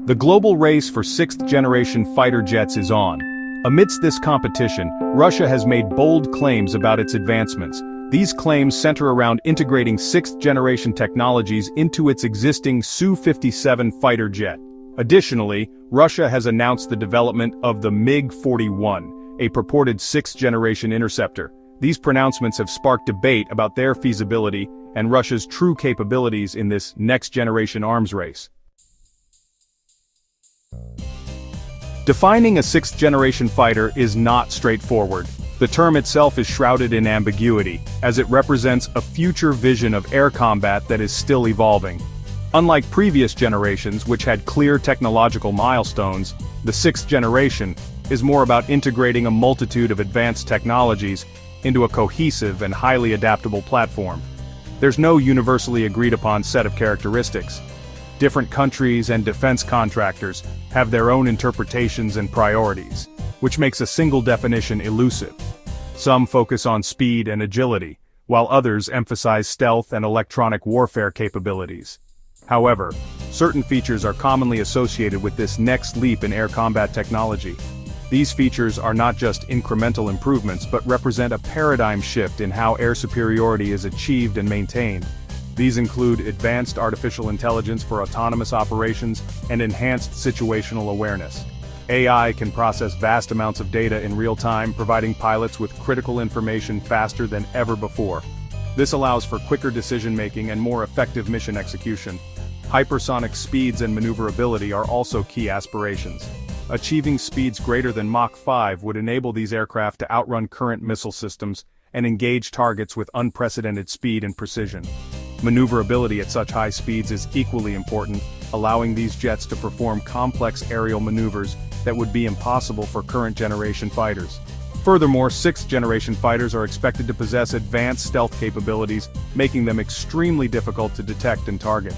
The global race for sixth-generation fighter jets is on. Amidst this competition, Russia has made bold claims about its advancements. These claims center around integrating sixth-generation technologies into its existing Su-57 fighter jet. Additionally, Russia has announced the development of the MiG-41, a purported sixth-generation interceptor. These pronouncements have sparked debate about their feasibility and Russia's true capabilities in this next-generation arms race. Defining a sixth-generation fighter is not straightforward. The term itself is shrouded in ambiguity, as it represents a future vision of air combat that is still evolving. Unlike previous generations which had clear technological milestones, the sixth generation is more about integrating a multitude of advanced technologies into a cohesive and highly adaptable platform. There's no universally agreed-upon set of characteristics. Different countries and defense contractors have their own interpretations and priorities, which makes a single definition elusive. Some focus on speed and agility, while others emphasize stealth and electronic warfare capabilities. However, certain features are commonly associated with this next leap in air combat technology. These features are not just incremental improvements but represent a paradigm shift in how air superiority is achieved and maintained. These include advanced artificial intelligence for autonomous operations and enhanced situational awareness. AI can process vast amounts of data in real time, providing pilots with critical information faster than ever before. This allows for quicker decision-making and more effective mission execution. Hypersonic speeds and maneuverability are also key aspirations. Achieving speeds greater than Mach 5 would enable these aircraft to outrun current missile systems and engage targets with unprecedented speed and precision. Maneuverability at such high speeds is equally important, allowing these jets to perform complex aerial maneuvers that would be impossible for current-generation fighters. Furthermore, sixth-generation fighters are expected to possess advanced stealth capabilities, making them extremely difficult to detect and target.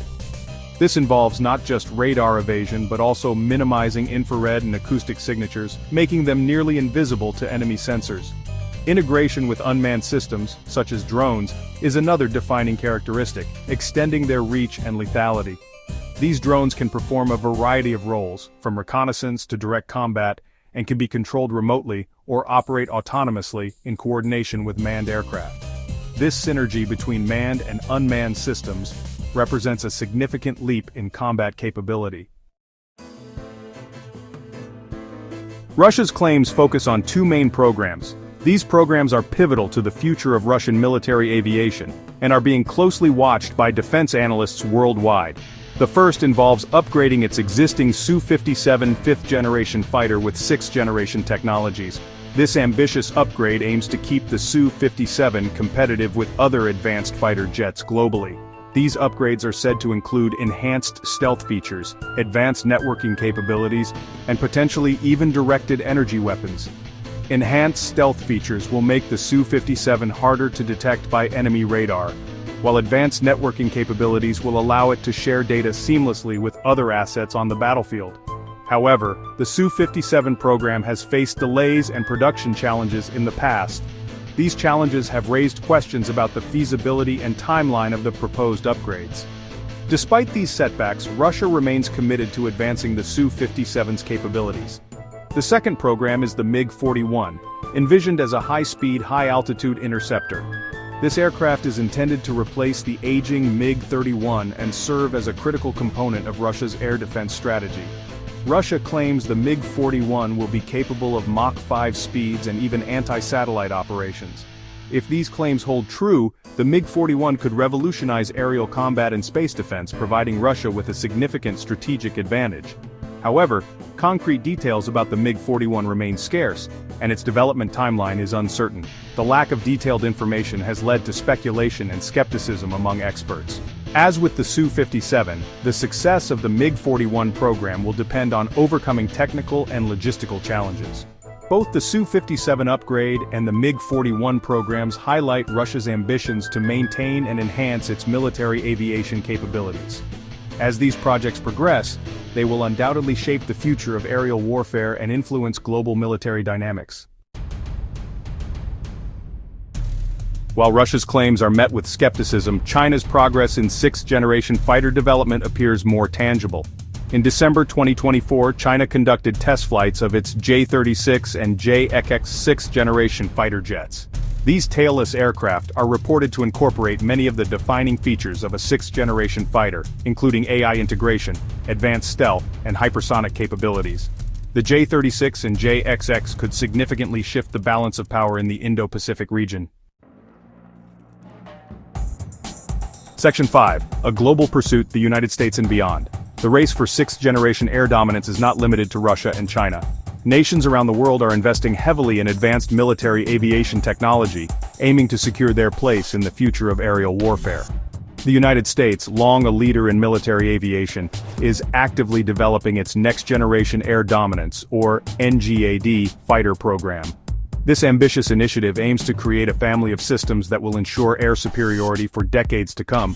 This involves not just radar evasion but also minimizing infrared and acoustic signatures, making them nearly invisible to enemy sensors. Integration with unmanned systems, such as drones, is another defining characteristic, extending their reach and lethality. These drones can perform a variety of roles, from reconnaissance to direct combat, and can be controlled remotely or operate autonomously in coordination with manned aircraft. This synergy between manned and unmanned systems represents a significant leap in combat capability. Russia's claims focus on two main programs. These programs are pivotal to the future of Russian military aviation, and are being closely watched by defense analysts worldwide. The first involves upgrading its existing Su-57 fifth-generation fighter with sixth-generation technologies. This ambitious upgrade aims to keep the Su-57 competitive with other advanced fighter jets globally. These upgrades are said to include enhanced stealth features, advanced networking capabilities, and potentially even directed energy weapons. Enhanced stealth features will make the Su-57 harder to detect by enemy radar, while advanced networking capabilities will allow it to share data seamlessly with other assets on the battlefield. However, the Su-57 program has faced delays and production challenges in the past. These challenges have raised questions about the feasibility and timeline of the proposed upgrades. Despite these setbacks, Russia remains committed to advancing the Su-57's capabilities. The second program is the MiG-41, envisioned as a high-speed, high-altitude interceptor. This aircraft is intended to replace the aging MiG-31 and serve as a critical component of Russia's air defense strategy. Russia claims the MiG-41 will be capable of Mach 5 speeds and even anti-satellite operations. If these claims hold true, the MiG-41 could revolutionize aerial combat and space defense, providing Russia with a significant strategic advantage. However, concrete details about the MiG-41 remain scarce, and its development timeline is uncertain. The lack of detailed information has led to speculation and skepticism among experts. As with the Su-57, the success of the MiG-41 program will depend on overcoming technical and logistical challenges. Both the Su-57 upgrade and the MiG-41 programs highlight Russia's ambitions to maintain and enhance its military aviation capabilities. As these projects progress, they will undoubtedly shape the future of aerial warfare and influence global military dynamics. While Russia's claims are met with skepticism, China's progress in sixth-generation fighter development appears more tangible. In December 2024, China conducted test flights of its J-36 and JXX sixth-generation fighter jets. These tailless aircraft are reported to incorporate many of the defining features of a sixth-generation fighter, including AI integration, advanced stealth, and hypersonic capabilities. The J-36 and JXX could significantly shift the balance of power in the Indo-Pacific region. Section 5. A global pursuit, the United States and beyond. The race for sixth-generation air dominance is not limited to Russia and China. Nations around the world are investing heavily in advanced military aviation technology, aiming to secure their place in the future of aerial warfare. The United States, long a leader in military aviation, is actively developing its next-generation air dominance, or NGAD, fighter program. This ambitious initiative aims to create a family of systems that will ensure air superiority for decades to come.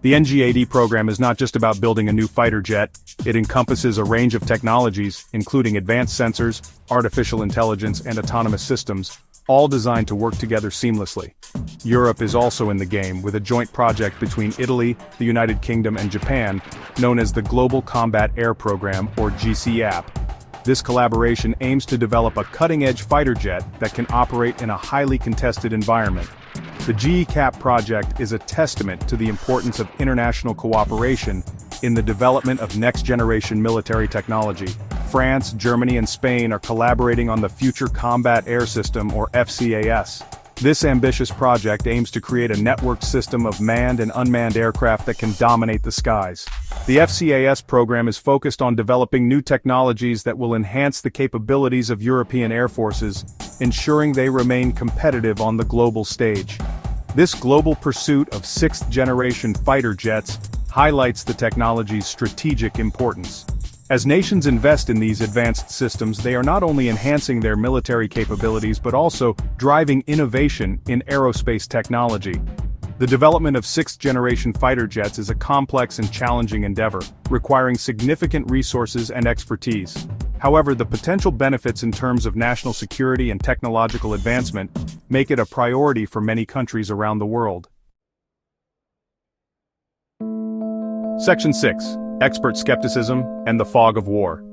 The NGAD program is not just about building a new fighter jet, it encompasses a range of technologies, including advanced sensors, artificial intelligence, and autonomous systems, all designed to work together seamlessly. Europe is also in the game with a joint project between Italy, the United Kingdom, and Japan, known as the Global Combat Air Program, or GCAP. This collaboration aims to develop a cutting-edge fighter jet that can operate in a highly contested environment. The GCAP project is a testament to the importance of international cooperation in the development of next-generation military technology. France, Germany, and Spain are collaborating on the Future Combat Air System, or FCAS. This ambitious project aims to create a networked system of manned and unmanned aircraft that can dominate the skies. The FCAS program is focused on developing new technologies that will enhance the capabilities of European air forces, ensuring they remain competitive on the global stage. This global pursuit of sixth-generation fighter jets highlights the technology's strategic importance. As nations invest in these advanced systems, they are not only enhancing their military capabilities but also driving innovation in aerospace technology. The development of sixth-generation fighter jets is a complex and challenging endeavor, requiring significant resources and expertise. However, the potential benefits in terms of national security and technological advancement make it a priority for many countries around the world. Section 6. Expert skepticism and the fog of war.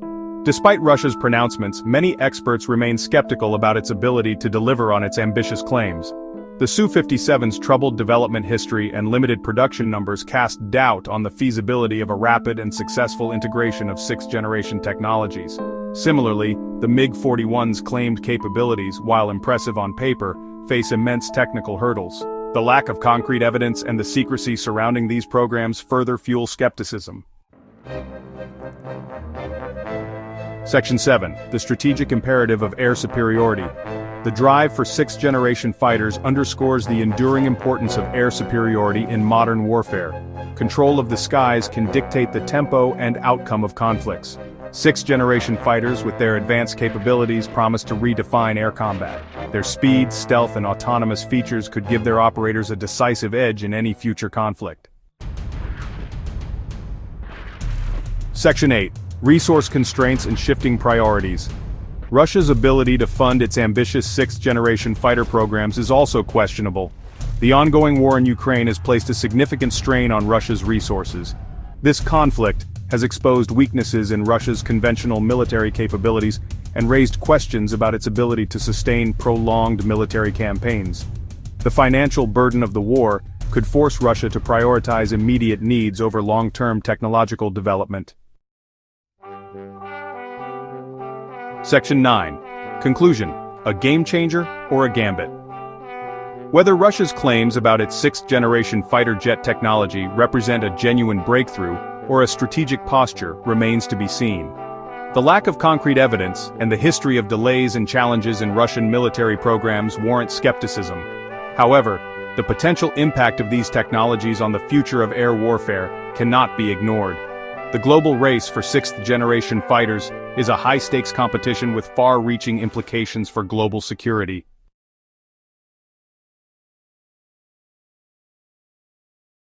Despite Russia's pronouncements, many experts remain skeptical about its ability to deliver on its ambitious claims. The Su-57's troubled development history and limited production numbers cast doubt on the feasibility of a rapid and successful integration of sixth-generation technologies. Similarly, the MiG-41's claimed capabilities, while impressive on paper, face immense technical hurdles. The lack of concrete evidence and the secrecy surrounding these programs further fuel skepticism. Section 7. The strategic imperative of air superiority. The drive for sixth-generation fighters underscores the enduring importance of air superiority in modern warfare. Control of the skies can dictate the tempo and outcome of conflicts. Sixth-generation fighters with their advanced capabilities promise to redefine air combat. Their speed, stealth, and autonomous features could give their operators a decisive edge in any future conflict. Section 8. Resource constraints and shifting priorities. Russia's ability to fund its ambitious sixth-generation fighter programs is also questionable. The ongoing war in Ukraine has placed a significant strain on Russia's resources. This conflict has exposed weaknesses in Russia's conventional military capabilities and raised questions about its ability to sustain prolonged military campaigns. The financial burden of the war could force Russia to prioritize immediate needs over long-term technological development. Section 9. Conclusion. A game changer or a gambit? Whether Russia's claims about its sixth-generation fighter jet technology represent a genuine breakthrough or a strategic posture remains to be seen. The lack of concrete evidence and the history of delays and challenges in Russian military programs warrant skepticism. However, the potential impact of these technologies on the future of air warfare cannot be ignored. The global race for sixth-generation fighters is a high-stakes competition with far-reaching implications for global security.